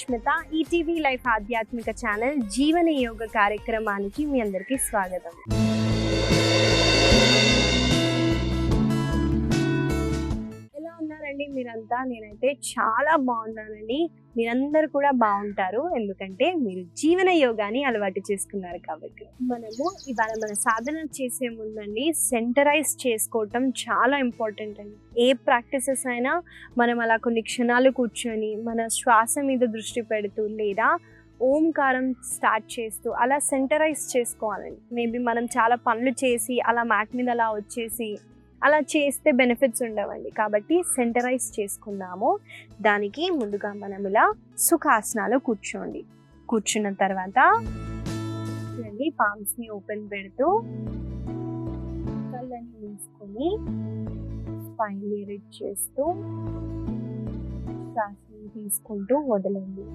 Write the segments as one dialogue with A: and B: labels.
A: Sushmita. ETV life ఆధ్యాత్మిక channel జీవన యోగ కార్యక్రమానికి మీ అందరికీ స్వాగతం. ఎలా ఉన్నారండి మీరంతా? నేనైతే చాలా బాగున్నానండి. మీరందరూ కూడా బాగుంటారు, ఎందుకంటే మీరు జీవన యోగాని అలవాటు చేసుకున్నారు కాబట్టి. మనము ఇవాళ మన సాధన చేసే ముందండి సెంటరైజ్ చేసుకోవటం చాలా ఇంపార్టెంట్ అండి. ఏ ప్రాక్టీసెస్ అయినా మనం అలా కొన్ని క్షణాలు కూర్చొని మన శ్వాస మీద దృష్టి పెడుతూ లేదా ఓంకారం స్టార్ట్ చేస్తూ అలా సెంటరైజ్ చేసుకోవాలండి. మేబీ మనం చాలా పనులు చేసి అలా మ్యాట్ మీద అలా వచ్చేసి అలా చేస్తే బెనిఫిట్స్ ఉండవండి. కాబట్టి సెంటరైజ్ చేసుకుందాము. దానికి ముందుగా మనం ఇలా సుఖాసనాలు కూర్చోండి. కూర్చున్న తర్వాత చూడండి, పామ్స్ని ఓపెన్ పెడుతూ కళ్ళని మూసుకొని స్పైన్ని రిడ్ చేస్తూ శ్వాసని తీసుకుంటూ వదలండి.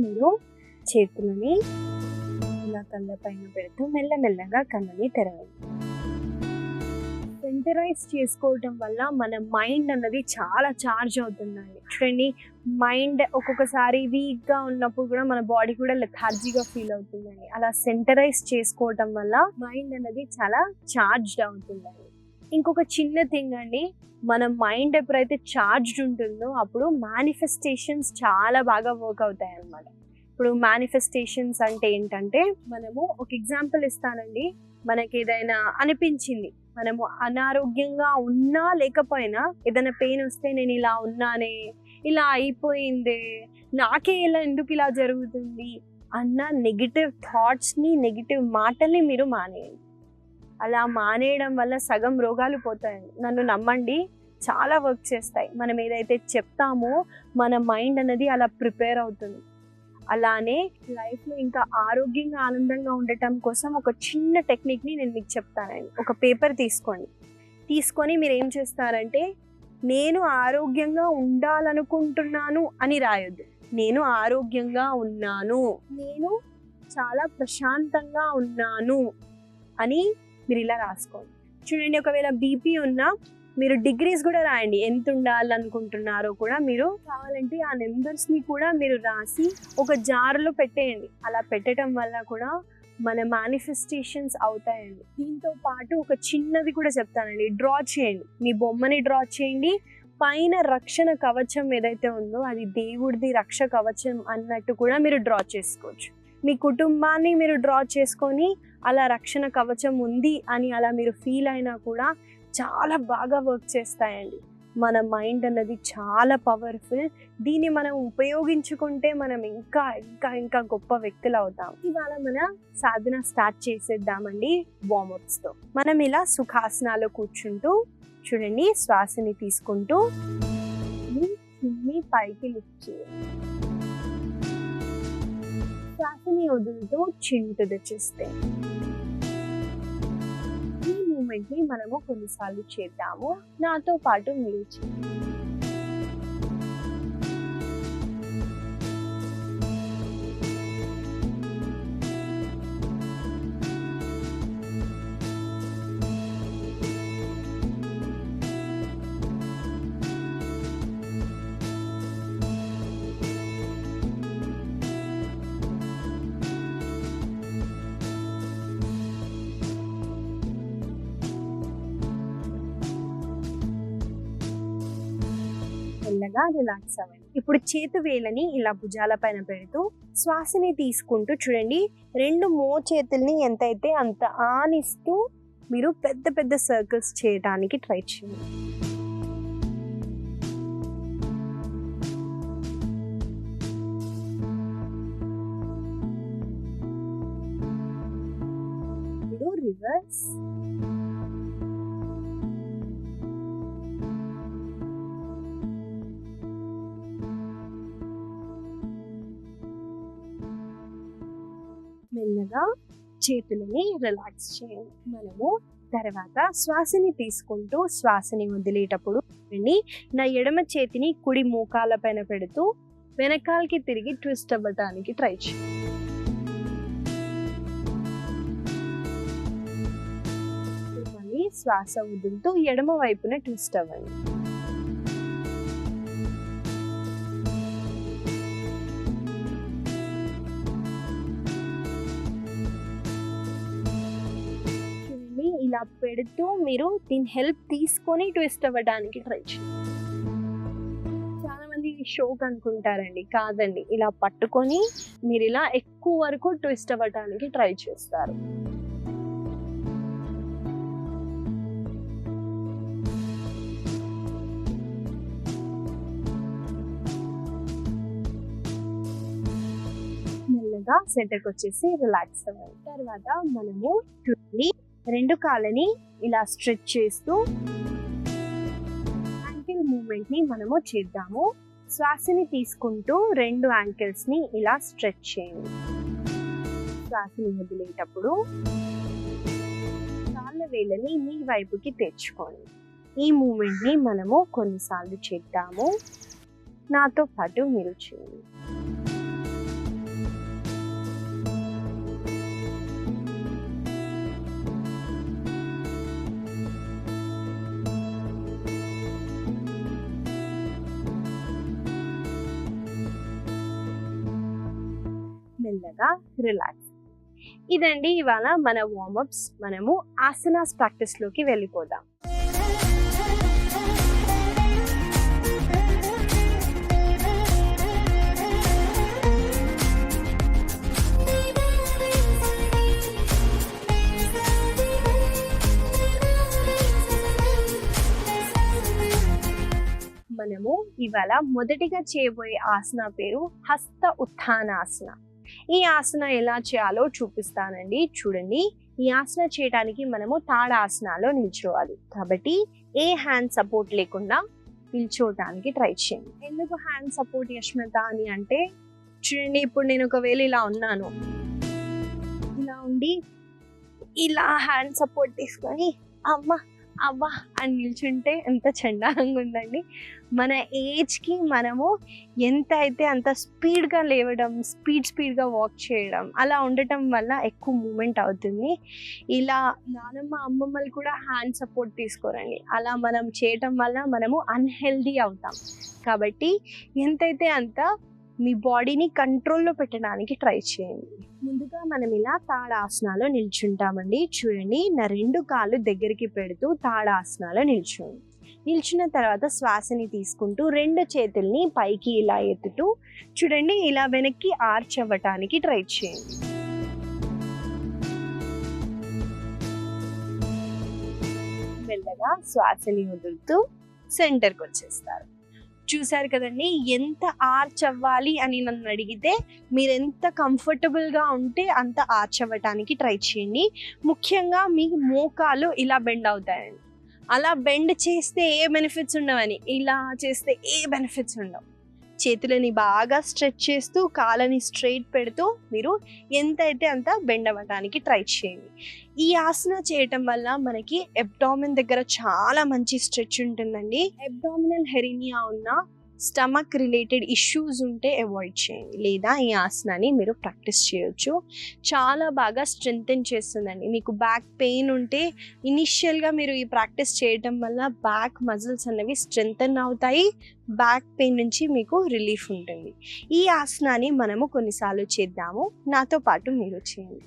A: మీరు చేతులని ఇలా కళ్ళ పైన పెడుతూ మెల్లమెల్లగా కళ్ళని తెరవండి. సెంటరైజ్ చేసుకోవటం వల్ల మన మైండ్ అన్నది చాలా ఛార్జ్ అవుతుందండి. చూడండి, మైండ్ ఒక్కొక్కసారి వీక్గా ఉన్నప్పుడు కూడా మన బాడీ కూడా లెథార్జీగా ఫీల్ అవుతుందండి. అలా సెంటరైజ్ చేసుకోవటం వల్ల మైండ్ అన్నది చాలా ఛార్జ్డ్ అవుతుందండి. ఇంకొక చిన్న థింగ్ అండి, మన మైండ్ ఎప్పుడైతే ఛార్జ్డ్ ఉంటుందో అప్పుడు మేనిఫెస్టేషన్స్ చాలా బాగా వర్క్ అవుతాయి అన్నమాట. ఇప్పుడు మేనిఫెస్టేషన్స్ అంటే ఏంటంటే, మనము ఒక ఎగ్జాంపుల్ ఇస్తానండి. మనకి ఏదైనా అనిపించింది, మనము అనారోగ్యంగా ఉన్నా లేకపోయినా ఏదైనా పెయిన్ వస్తే నేను ఇలా ఉన్నానే, ఇలా అయిపోయిందే, నాకే ఎందుకు ఇలా జరుగుతుంది అన్న నెగిటివ్ థాట్స్ని, నెగిటివ్ మాటల్ని మీరు మానేయండి. అలా మానేయడం వల్ల సగం రోగాలు పోతాయండి. నన్ను నమ్మండి, చాలా వర్క్ చేస్తాయి. మనం ఏదైతే చెప్తామో మన మైండ్ అనేది అలా ప్రిపేర్ అవుతుంది. అలానే లైఫ్లో ఇంకా ఆరోగ్యంగా ఆనందంగా ఉండటం కోసం ఒక చిన్న టెక్నిక్ని నేను మీకు చెప్తానండి. ఒక పేపర్ తీసుకొని మీరు ఏం చేస్తారంటే, నేను ఆరోగ్యంగా ఉండాలనుకుంటున్నాను అని రాయొద్దు. నేను ఆరోగ్యంగా ఉన్నాను, నేను చాలా ప్రశాంతంగా ఉన్నాను అని మీరు ఇలా రాసుకోండి. చూడండి, ఒకవేళ బీపీ ఉన్నా మీరు డిగ్రీస్ కూడా రాయండి, ఎంత ఉండాలనుకుంటున్నారో కూడా. మీరు కావాలంటే ఆ నెంబర్స్ని కూడా మీరు రాసి ఒక జార్లో పెట్టేయండి. అలా పెట్టడం వల్ల కూడా మన మేనిఫెస్టేషన్స్ అవుతాయండి. దీంతో పాటు ఒక చిన్నది కూడా చెప్తానండి, డ్రా చేయండి. మీ బొమ్మని డ్రా చేయండి. పైన రక్షణ కవచం ఏదైతే ఉందో అది దేవుడిది రక్ష కవచం అన్నట్టు కూడా మీరు డ్రా చేసుకోవచ్చు. మీ కుటుంబాన్ని మీరు డ్రా చేసుకొని అలా రక్షణ కవచం ఉంది అని అలా మీరు ఫీల్ అయినా కూడా చాలా బాగా వర్క్ చేస్తాయండి. మన మైండ్ అన్నది చాలా పవర్ఫుల్. దీన్ని మనం ఉపయోగించుకుంటే మనం ఇంకా ఇంకా ఇంకా గొప్ప వ్యక్తులు అవుతాం. ఇవాళ మన సాధన స్టార్ట్ చేసేద్దామండి వార్మప్స్తో. మనం ఇలా సుఖాసనాలు కూర్చుంటూ చూడండి, శ్వాసని తీసుకుంటూ పైకి లిఫ్ట్ చేయండి. శ్వాసని వదులుతూ చింటు తెచ్చిస్తే ఈ మూమెంట్ ని మనము కొన్నిసార్లు చేద్దాము. నాతో పాటు మీరు చేయండి. మెల్లగా రిలాక్స్ అవ్వండి. ఇప్పుడు చేతు వేలని ఇలా భుజాల పైన పెడుతూ శ్వాసని తీసుకుంటూ చూడండి, రెండు మోచేతుల్ని ఎంతైతే అంత ఆనిస్తూ మీరు పెద్ద పెద్ద సర్కిల్స్ చేయడానికి ట్రై చేయండి. ఇప్పుడు రివర్స్ మెల్లగా చేతులని రిలాక్స్ చేయండి. మనము తర్వాత శ్వాసని తీసుకుంటూ శ్వాసని వదిలేటప్పుడు నా ఎడమ చేతిని కుడి మోకాళ్ళ పైన పెడుతూ వెనకాలకి తిరిగి ట్విస్ట్ అవ్వటానికి ట్రై చేయండి. మళ్ళీ శ్వాస వదులుతూ ఎడమ వైపున ట్విస్ట్ అవ్వండి. ఇలా పెడుతూ మీరు దీని హెల్ప్ తీసుకొని ట్విస్ట్ అవ్వడానికి ట్రై చేయండి. చాలా మంది షోక్ అనుకుంటారండి, కాదండి. ఇలా పట్టుకొని మీరు ఇలా ఎక్కువ వరకు ట్విస్ట్ అవ్వడానికి ట్రై చేస్తారు. మెల్లగా సెంటర్కి వచ్చేసి రిలాక్స్ అవ్వాలి. తర్వాత మనము రెండు కాళ్ళని ఇలా స్ట్రెచ్ చేస్తూ యాంకిల్ మూమెంట్ ని మనము చేద్దాము. శ్వాసని తీసుకుంటూ రెండు యాంకిల్స్ ని ఇలా స్ట్రెచ్ చేయండి. శ్వాసని వదిలేటప్పుడు కాళ్ళ వేళ్ళని మీ వైపుకి తెచ్చుకోండి. ఈ మూమెంట్ ని మనము కొన్నిసార్లు చేద్దాము. నాతో పాటు మీరు చేయండి. మెల్లగా రిలాక్స్. ఇదండి ఇవాళ మన వార్మప్స్. మనము ఆసనాస్ ప్రాక్టీస్ లోకి వెళ్ళిపోదాం. మనము ఇవాళ మొదటిగా చేయబోయే ఆసన పేరు హస్త ఉత్థానాసన. ఈ ఆసన ఎలా చేయాలో చూపిస్తానండి. చూడండి, ఈ ఆసన చేయడానికి మనము తాడాసనాలో నిల్చోవాలి. కాబట్టి ఏ హ్యాండ్ సపోర్ట్ లేకుండా నిల్చోవటానికి ట్రై చేయండి. ఎందుకు హ్యాండ్ సపోర్ట్ యష్మిత అని అంటే, చూడండి, ఇప్పుడు నేను ఒకవేళ ఇలా ఉన్నాను, ఇలా ఉండి ఇలా హ్యాండ్ సపోర్ట్ తీసుకొని అవ్వ అని నిల్చుంటే ఎంత చండాలంగా ఉందండి. మన ఏజ్కి మనము ఎంత అయితే అంత స్పీడ్గా లేవడం, స్పీడ్గా వాక్ చేయడం, అలా ఉండటం వల్ల ఎక్కువ మూమెంట్ అవుతుంది. ఇలా నానమ్మ అమ్మమ్మలు కూడా హ్యాండ్ సపోర్ట్ తీసుకోరండి. అలా మనం చేయటం వల్ల మనము అన్హెల్దీ అవుతాం. కాబట్టి ఎంతైతే అంత మీ బాడీని కంట్రోల్లో పెట్టడానికి ట్రై చేయండి. ముందుగా మనం ఇలా తాడాసనాలో నిల్చుంటామండి. చూడండి, నా రెండు కాళ్ళు దగ్గరికి పెడుతూ తాడాసనాలో నిల్చోండి. నిల్చున్న తర్వాత శ్వాసని తీసుకుంటూ రెండు చేతుల్ని పైకి ఇలా ఎత్తుతూ చూడండి, ఇలా వెనక్కి ఆర్చ్ అవ్వటానికి ట్రై చేయండి. మెల్లగా శ్వాసని వదులుతూ సెంటర్కి వచ్చేస్తారు. చూసారు కదండి, ఎంత ఆర్చ్ అవ్వాలి అని నన్ను అడిగితే మీరు ఎంత కంఫర్టబుల్గా ఉంటే అంత ఆర్చ్ అవ్వటానికి ట్రై చేయండి. ముఖ్యంగా మీ మోకాలు ఇలా బెండ్ అవుతాయండి. అలా బెండ్ చేస్తే ఏ బెనిఫిట్స్ ఉండవని, ఇలా చేస్తే ఏ బెనిఫిట్స్ ఉండవు. చేతులని బాగా స్ట్రెచ్ చేస్తూ కాళ్ళని స్ట్రైట్ పెడుతూ మీరు ఎంత అయితే అంత బెండ్ అవ్వడానికి ట్రై చేయండి. ఈ ఆసన చేయటం వల్ల మనకి అబ్డామిన్ దగ్గర చాలా మంచి స్ట్రెచ్ ఉంటుందండి. అబ్డామినల్ హెరినియా ఉన్న స్టమక్ రిలేటెడ్ ఇష్యూస్ ఉంటే అవాయిడ్ చేయండి, లేదా ఈ ఆసనాన్ని మీరు ప్రాక్టీస్ చేయొచ్చు. చాలా బాగా స్ట్రెంగ్తెన్ చేస్తుందండి. మీకు బ్యాక్ పెయిన్ ఉంటే ఇనిషియల్గా మీరు ఈ ప్రాక్టీస్ చేయటం వల్ల బ్యాక్ మజిల్స్ అనేవి స్ట్రెంగ్తెన్ అవుతాయి. బ్యాక్ పెయిన్ నుంచి మీకు రిలీఫ్ ఉంటుంది. ఈ ఆసనాన్ని మనము కొన్నిసార్లు చేద్దాము. నాతో పాటు మీరు చేయండి.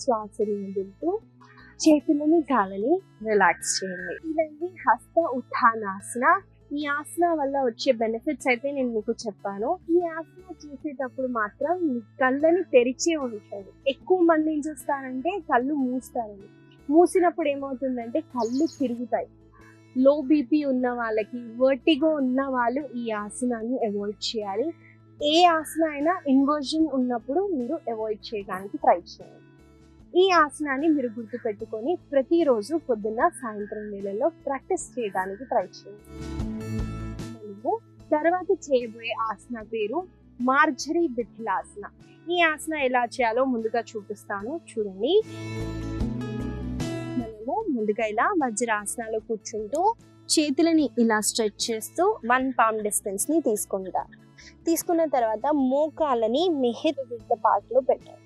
A: శ్వాసని వదులుతూ చేతులని కాళ్ళని రిలాక్స్ చేయండి. ఇదండి హస్త ఉత్థానాసన. ఈ ఆసన వల్ల వచ్చే బెనిఫిట్స్ అయితే నేను మీకు చెప్పాను. ఈ ఆసన చేసేటప్పుడు మాత్రం మీ కళ్ళని తెరిచే ఉంచాలి. ఎక్కువ మంది ఏం చేస్తారంటే కళ్ళు మూస్తారండి. మూసినప్పుడు ఏమవుతుందంటే కళ్ళు తిరుగుతాయి. లో బీపీ ఉన్న వాళ్ళకి, వర్టిగో ఉన్న వాళ్ళు ఈ ఆసనాన్ని అవాయిడ్ చేయాలి. ఏ ఆసన అయినా ఇన్వర్జన్ ఉన్నప్పుడు మీరు అవాయిడ్ చేయడానికి ట్రై చేయండి. ఈ ఆసనాన్ని మీరు గుర్తుపెట్టుకొని ప్రతిరోజు పొద్దున్న సాయంత్రం వేళల్లో ప్రాక్టీస్ చేయడానికి ట్రై చేయండి. మనము తర్వాత చేయబోయే ఆసన పేరు మార్జరీ బిథిలాసన. ఈ ఆసన ఎలా చేయాలో ముందుగా చూపిస్తాను, చూడండి. మనము ముందుగా ఇలా వజ్రాసనాలో కూర్చుంటూ చేతులని ఇలా స్ట్రెచ్ చేస్తూ 1 palm distance ని తీసుకుంటారు. తీసుకున్న తర్వాత మోకాళ్ళని మీ హిప్ విత్ పార్ట్ లో పెట్టండి.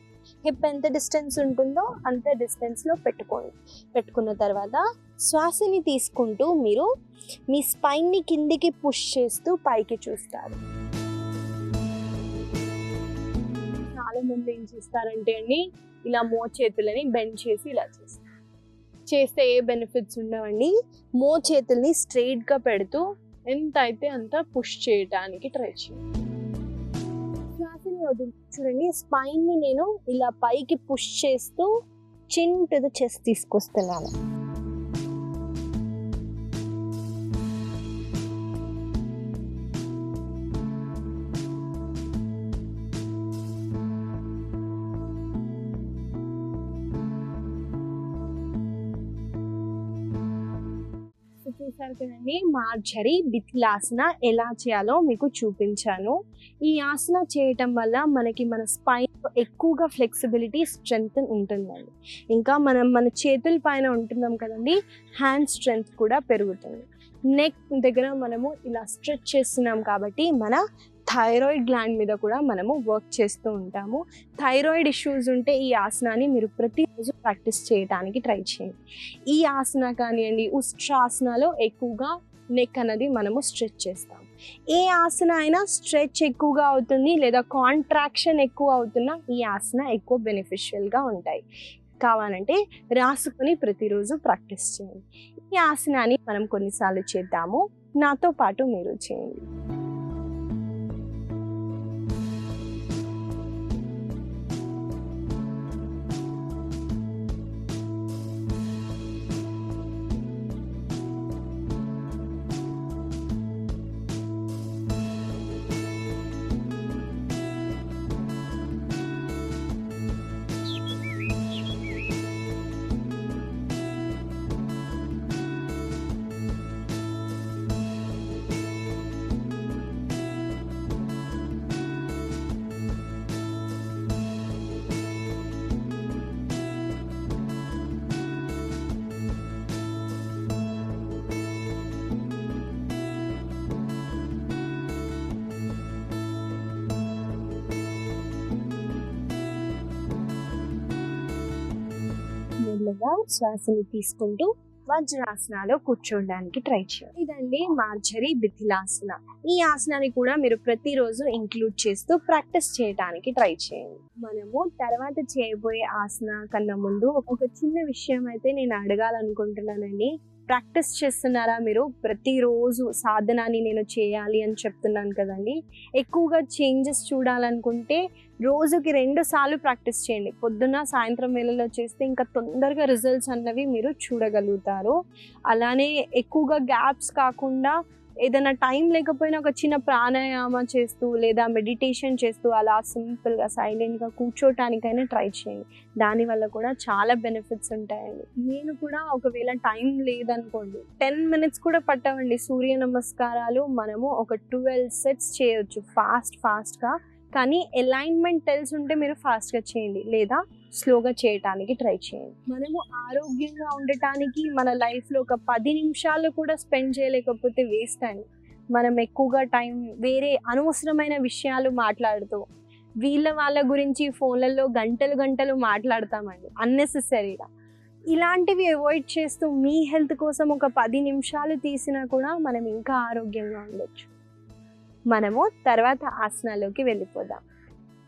A: హిప్ ఎంత డిస్టెన్స్ ఉంటుందో అంత డిస్టెన్స్ లో పెట్టుకోండి. పెట్టుకున్న తర్వాత శ్వాసని తీసుకుంటూ మీరు మీ స్పైన్ ని కిందికి పుష్ చేస్తూ పైకి చూస్తారు. చాలా మంది ఏం చేస్తారంటే అండి ఇలా మోచేతులని బెండ్ చేసి ఇలా చేస్తే ఏ బెనిఫిట్స్ ఉండవండి. మోచేతుల్ని స్ట్రైట్ గా పెడుతూ ఎంత అయితే అంత పుష్ చేయడానికి ట్రై చేయండి. శ్వాసని వదులు చూడండి. స్పైన్ ని నేను ఇలా పైకి పుష్ చేస్తూ చిన్ టు ద చెస్ట్ తీసుకొస్తున్నాను. చూసారు కదండి, మార్జరీ బిథిలాసన ఎలా చేయాలో మీకు చూపించాను. ఈ ఆసన చేయటం వల్ల మనకి మన స్పైన్ ఎక్కువగా ఫ్లెక్సిబిలిటీ, స్ట్రెంగ్త్ ఉంటుందండి. ఇంకా మనం మన చేతుల పైన ఉంటున్నాం కదండి, హ్యాండ్ స్ట్రెంగ్త్ కూడా పెరుగుతుంది. నెక్ దగ్గర మనము ఇలా స్ట్రెచ్ చేస్తున్నాం కాబట్టి మన థైరాయిడ్ గ్లాండ్ మీద కూడా మనము వర్క్ చేస్తూ ఉంటాము. థైరాయిడ్ ఇష్యూస్ ఉంటే ఈ ఆసనాన్ని మీరు ప్రతిరోజు ప్రాక్టీస్ చేయడానికి ట్రై చేయండి. ఈ ఆసన కానివ్వండి, ఉష్ట్రాసనలో ఎక్కువగా నెక్ అనేది మనము స్ట్రెచ్ చేస్తాం. ఏ ఆసన అయినా స్ట్రెచ్ ఎక్కువగా అవుతుంది లేదా కాంట్రాక్షన్ ఎక్కువ అవుతున్నా ఈ ఆసన ఎక్కువ బెనిఫిషియల్గా ఉంటాయి. కావాలంటే రాసుకొని ప్రతిరోజు ప్రాక్టీస్ చేయండి. ఈ ఆసనాన్ని మనం కొన్నిసార్లు చేద్దాము. నాతో పాటు మీరు చేయండి. మెల్లగా శ్వాసని తీసుకుంటూ వజ్రాసనాలో కూర్చోడానికి ట్రై చేయండి. ఇదండి మార్జరీ బిథిలాసన. ఈ ఆసనాన్ని కూడా మీరు ప్రతిరోజు ఇంక్లూడ్ చేస్తూ ప్రాక్టీస్ చేయడానికి ట్రై చేయండి. మనము తర్వాత చేయబోయే ఆసన కన్నా ముందు ఒక చిన్న విషయం అయితే నేను అడగాలనుకుంటున్నానండి. ప్రాక్టీస్ చేస్తున్నారా మీరు? ప్రతిరోజు సాధనాన్ని నేను చేయాలి అని చెప్తున్నాను కదండి. ఎక్కువగా చేంజెస్ చూడాలనుకుంటే రోజుకి 2 సార్లు ప్రాక్టీస్ చేయండి. పొద్దున్న సాయంత్రం వేళలో చేస్తే ఇంకా తొందరగా రిజల్ట్స్ అన్నవి మీరు చూడగలుగుతారు. అలానే ఎక్కువగా గ్యాప్స్ కాకుండా ఏదైనా టైం లేకపోయినా ఒక చిన్న ప్రాణాయామ చేస్తూ లేదా మెడిటేషన్ చేస్తూ అలా సింపుల్గా సైలెంట్గా కూర్చోటానికైనా ట్రై చేయండి. దానివల్ల కూడా చాలా బెనిఫిట్స్ ఉంటాయండి. నేను కూడా ఒకవేళ టైం లేదనుకోండి 10 minutes కూడా పట్టవండి. సూర్య నమస్కారాలు మనము ఒక 12 sets చేయొచ్చు ఫాస్ట్గా. కానీ అలైన్మెంట్ తెలిసి ఉంటే మీరు ఫాస్ట్గా చేయండి లేదా స్లోగా చేయటానికి ట్రై చేయండి. మనము ఆరోగ్యంగా ఉండటానికి మన లైఫ్లో ఒక 10 నిమిషాలు కూడా స్పెండ్ చేయలేకపోతే వేస్ట్ అండి. మనం ఎక్కువగా టైం వేరే అనవసరమైన విషయాలు మాట్లాడుతూ వాళ్ళ గురించి ఫోన్లలో గంటలు మాట్లాడతామండి అన్నెసెసరీగా. ఇలాంటివి అవాయిడ్ చేస్తూ మీ హెల్త్ కోసం ఒక 10 నిమిషాలు తీసినా కూడా మనం ఇంకా ఆరోగ్యంగా ఉండొచ్చు. మనము తర్వాత ఆసనాలోకి వెళ్ళిపోదాం.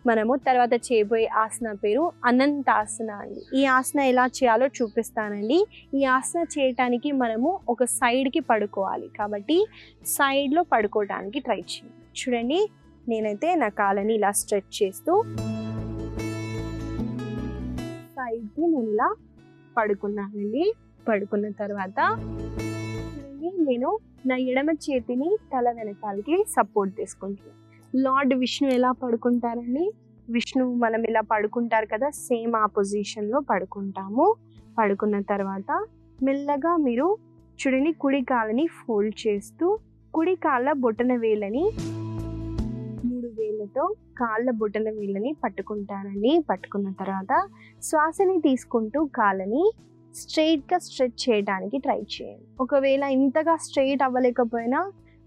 A: మనము తర్వాత చేయబోయే ఆసన పేరు అనంతాసన అండి. ఈ ఆసన ఎలా చేయాలో చూపిస్తానండి. ఈ ఆసన చేయటానికి మనము ఒక సైడ్కి పడుకోవాలి, కాబట్టి సైడ్లో పడుకోవడానికి ట్రై చేయండి. చూడండి, నేనైతే నా కాళ్ళని ఇలా స్ట్రెచ్ చేస్తూ సైడ్కి నేను ఇలా పడుకున్నానండి. పడుకున్న తర్వాత నేను నా ఎడమ చేతిని తల వెనకాలకి సపోర్ట్ తీసుకుంటున్నాను. లార్డ్ విష్ణు ఎలా పడుకుంటారండి? విష్ణు మనం ఇలా పడుకుంటారు కదా, సేమ్ ఆ పొజిషన్లో పడుకుంటాము. పడుకున్న తర్వాత మెల్లగా మీరు చూడండి, కుడి కాళ్ళని ఫోల్డ్ చేస్తూ కుడి కాళ్ళ బొటన వేళ్ళని 3 వేళ్ళతో కాళ్ళ బొటన వేళ్ళని పట్టుకుంటారండి. పట్టుకున్న తర్వాత శ్వాసని తీసుకుంటూ కాళ్ళని స్ట్రైట్గా స్ట్రెచ్ చేయడానికి ట్రై చేయండి. ఒకవేళ ఇంతగా స్ట్రైట్ అవ్వలేకపోయినా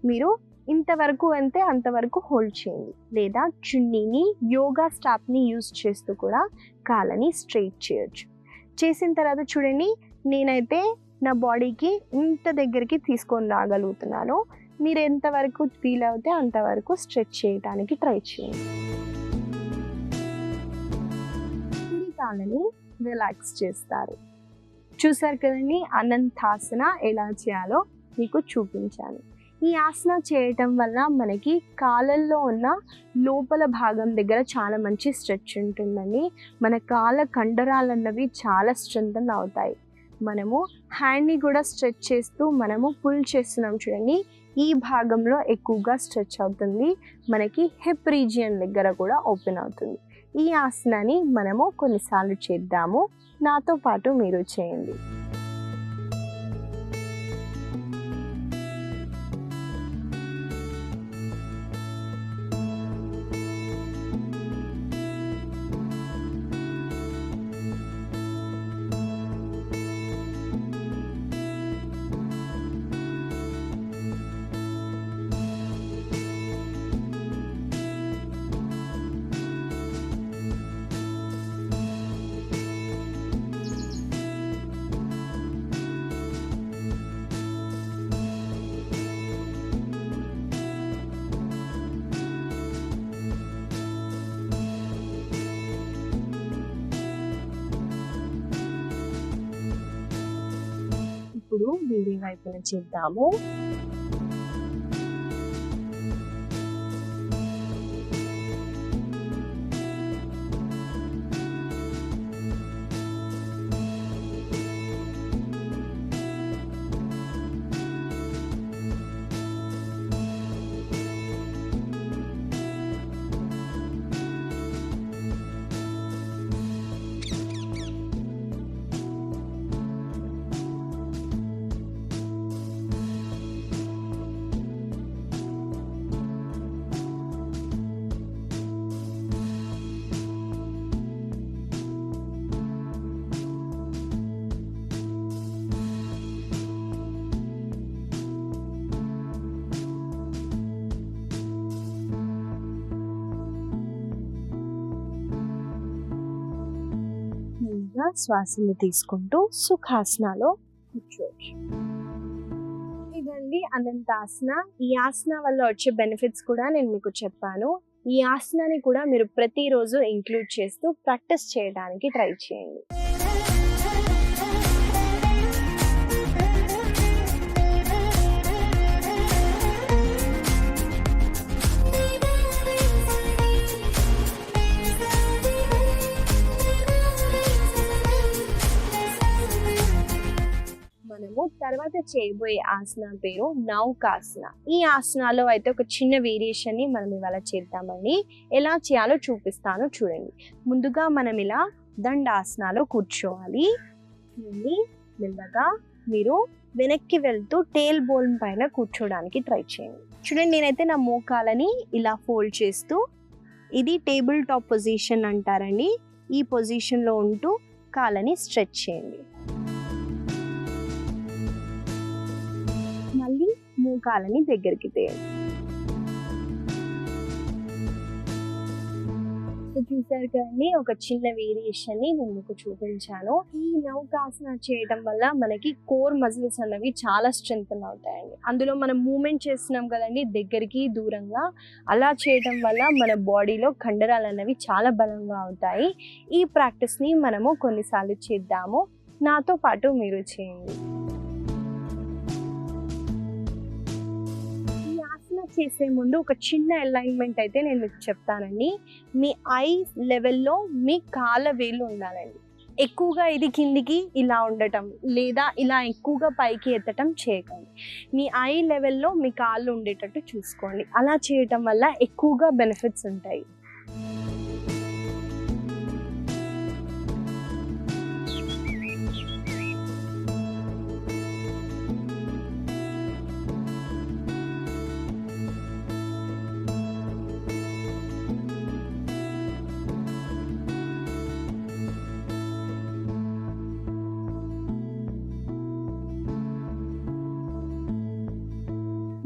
A: మీరు ఇంతవరకు అంటే అంతవరకు హోల్డ్ చేయండి, లేదా చున్నీని యోగా స్టాప్ని యూజ్ చేస్తూ కూడా కాళ్ళని స్ట్రైట్ చేయొచ్చు. చేసిన తర్వాత చూడండి, నేనైతే నా బాడీకి ఇంత దగ్గరికి తీసుకొని రాగలుగుతున్నాను. మీరు ఎంతవరకు ఫీల్ అవుతే అంతవరకు స్ట్రెచ్ చేయడానికి ట్రై చేయండి. ఈ కాళ్ళని రిలాక్స్ చేస్తారు. చూసారు కదండి, అనంతాసన ఎలా చేయాలో మీకు చూపించాను. ఈ ఆసన చేయటం వల్ల మనకి కాళ్ళల్లో ఉన్న లోపల భాగం దగ్గర చాలా మంచి స్ట్రెచ్ ఉంటుందండి. మన కాళ్ళ కండరాలు అన్నవి చాలా స్ట్రెంథన్ అవుతాయి. మనము హ్యాండ్ని కూడా స్ట్రెచ్ చేస్తూ మనము పుల్ చేస్తున్నాం చూడండి, ఈ భాగంలో ఎక్కువగా స్ట్రెచ్ అవుతుంది. మనకి హిప్ రీజియన్ దగ్గర కూడా ఓపెన్ అవుతుంది. ఈ ఆసనాన్ని మనము కొన్నిసార్లు చేద్దాము. నాతో పాటు మీరు చేయండి. ఇప్పుడు వేరే వైపున చేద్దాము. శ్వాసను తీసుకుంటూ సుఖాసనలో కూర్చోవచ్చు. ఇదండి అనంతాసన. ఈ ఆసన వల్ల వచ్చే బెనిఫిట్స్ కూడా నేను మీకు చెప్పాను. ఈ ఆసనాన్ని కూడా మీరు ప్రతిరోజు ఇంక్లూడ్ చేస్తూ ప్రాక్టీస్ చేయడానికి ట్రై చేయండి. మనము తర్వాత చేయబోయే ఆసన పేరు నౌకాసన. ఈ ఆసనాలో అయితే ఒక చిన్న వేరియేషన్ ని మనం ఇవాళ చేద్దామండి. ఎలా చేయాలో చూపిస్తాను చూడండి. ముందుగా మనం ఇలా దండాసనాలో కూర్చోవాలి. మెల్లగా మీరు వెనక్కి వెళ్తూ టేల్ బోన్ పైన కూర్చోడానికి ట్రై చేయండి. చూడండి, నేనైతే నా మోకాలని ఇలా ఫోల్డ్ చేస్తూ, ఇది టేబుల్ టాప్ పొజిషన్ అంటారండి. ఈ పొజిషన్లో ఉంటూ కాళ్ళని స్ట్రెచ్ చేయండి. మళ్ళీ మోకాలని దగ్గరికి తేయండి. సో చూసారు కదండి, ఒక చిన్న వేరియేషన్ ని నేను మీకు చూపించాను. ఈ నౌకాసన చేయడం వల్ల మనకి కోర్ మజిల్స్ అన్నవి చాలా స్ట్రెంగ్తన్ అవుతాయండి. అందులో మనం మూమెంట్ చేస్తున్నాం కదండి, దగ్గరికి దూరంగా, అలా చేయడం వల్ల మన బాడీలో కండరాలు అన్నవి చాలా బలంగా అవుతాయి. ఈ ప్రాక్టీస్ ని మనము కొన్నిసార్లు చేద్దాము. నాతో పాటు మీరు చేయండి. చేసే ముందు ఒక చిన్న అలైన్మెంట్ అయితే నేను మీకు చెప్తానండి. మీ ఐ లెవెల్లో మీ కాళ్ళ వేళ్ళు ఉండాలండి. ఎక్కువగా ఇది కిందికి ఇలా ఉండటం లేదా ఇలా ఎక్కువగా పైకి ఎత్తటం చేయకండి. మీ ఐ లెవెల్లో మీ కాళ్ళు ఉండేటట్టు చూసుకోండి. అలా చేయటం వల్ల ఎక్కువగా బెనిఫిట్స్ ఉంటాయి.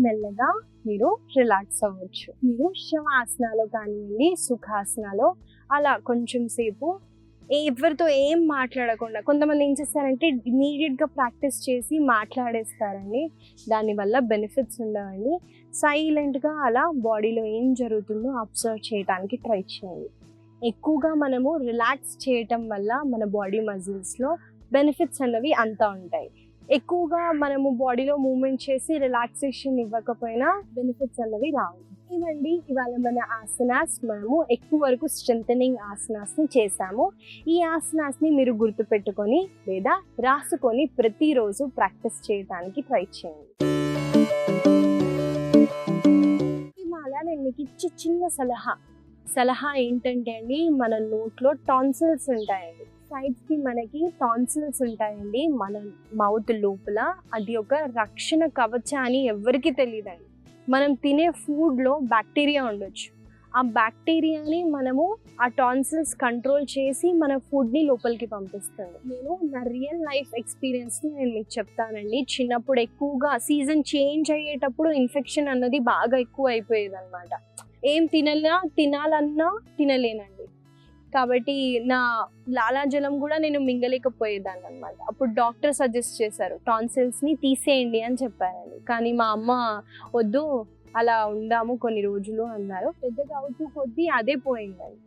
A: మెల్లగా మీరు రిలాక్స్ అవ్వచ్చు. మీరు శవాసనాలో కానివ్వండి, సుఖాసనాలో అలా కొంచెం సేపు ఎవరితో ఏం మాట్లాడకుండా, కొంతమంది ఏం చేస్తారంటే ఇమీడియట్గా ప్రాక్టీస్ చేసి మాట్లాడేస్తారండి. దానివల్ల బెనిఫిట్స్ ఉండవండి. సైలెంట్గా అలా బాడీలో ఏం జరుగుతుందో అబ్జర్వ్ చేయడానికి ట్రై చేయండి. ఎక్కువగా మనము రిలాక్స్ చేయటం వల్ల మన బాడీ మజిల్స్లో బెనిఫిట్స్ అన్నవి అంతా ఉంటాయి. ఎక్కువగా మనము బాడీలో మూవ్మెంట్ చేసి రిలాక్సేషన్ ఇవ్వకపోయినా బెనిఫిట్స్ అన్నవి రావు. ఇవండి ఇవాళ మన ఆసనాస్. మనము ఎక్కువ వరకు స్ట్రెంథనింగ్ ఆసనాస్ని చేసాము. ఈ ఆసనాస్ని మీరు గుర్తుపెట్టుకొని లేదా రాసుకొని ప్రతిరోజు ప్రాక్టీస్ చేయడానికి ట్రై చేయండి. ఇవాళ నేను మీకు ఇచ్చే చిన్న సలహా ఏంటంటే అండి, మన నోట్లో టాన్సిల్స్ ఉంటాయండి. సైడ్స్కి మనకి టాన్సిల్స్ ఉంటాయండి మన మౌత్ లోపల. అది ఒక రక్షణ కవచ అని ఎవరికి తెలియదండి. మనం తినే ఫుడ్లో బ్యాక్టీరియా ఉండొచ్చు. ఆ బ్యాక్టీరియాని మనము ఆ టాన్సిల్స్ కంట్రోల్ చేసి మన ఫుడ్ని లోపలికి పంపిస్తుంది. నేను నా రియల్ లైఫ్ ఎక్స్పీరియన్స్ని నేను మీకు చెప్తానండి. చిన్నప్పుడు ఎక్కువగా సీజన్ చేంజ్ అయ్యేటప్పుడు ఇన్ఫెక్షన్ అన్నది బాగా ఎక్కువ అయిపోయేది అనమాట. ఏం తినాలన్నా తినలేనండి. కాబట్టి నా లాలాజలం కూడా నేను మింగలేకపోయేదాన్ని అనమాట. అప్పుడు డాక్టర్ సజెస్ట్ చేశారు, టాన్సిల్స్ని తీసేయండి అని చెప్పారండి. కానీ మా అమ్మ వద్దు, అలా ఉందాము కొన్ని రోజులు అన్నారు. పెద్దగా అవుతూ కొద్దీ అదే పోయిందండి.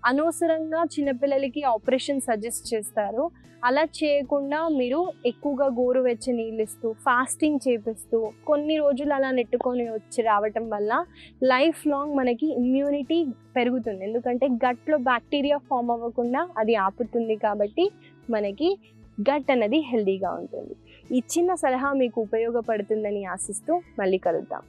A: అనవసరంగా చిన్నపిల్లలకి ఆపరేషన్ సజెస్ట్ చేస్తారు. అలా చేయకుండా మీరు ఎక్కువగా గోరువెచ్చని నీళ్ళు ఇస్తూ, ఫాస్టింగ్ చేపిస్తూ కొన్ని రోజులు అలా నెట్టుకొని వచ్చి రావటం వల్ల లైఫ్ లాంగ్ మనకి ఇమ్యూనిటీ పెరుగుతుంది. ఎందుకంటే గట్లో బ్యాక్టీరియా ఫామ్ అవ్వకుండా అది ఆపుతుంది. కాబట్టి మనకి గట్ అనేది హెల్దీగా ఉంటుంది. ఈ చిన్న సలహా మీకు ఉపయోగపడుతుందని ఆశిస్తూ మళ్ళీ కలుద్దాం.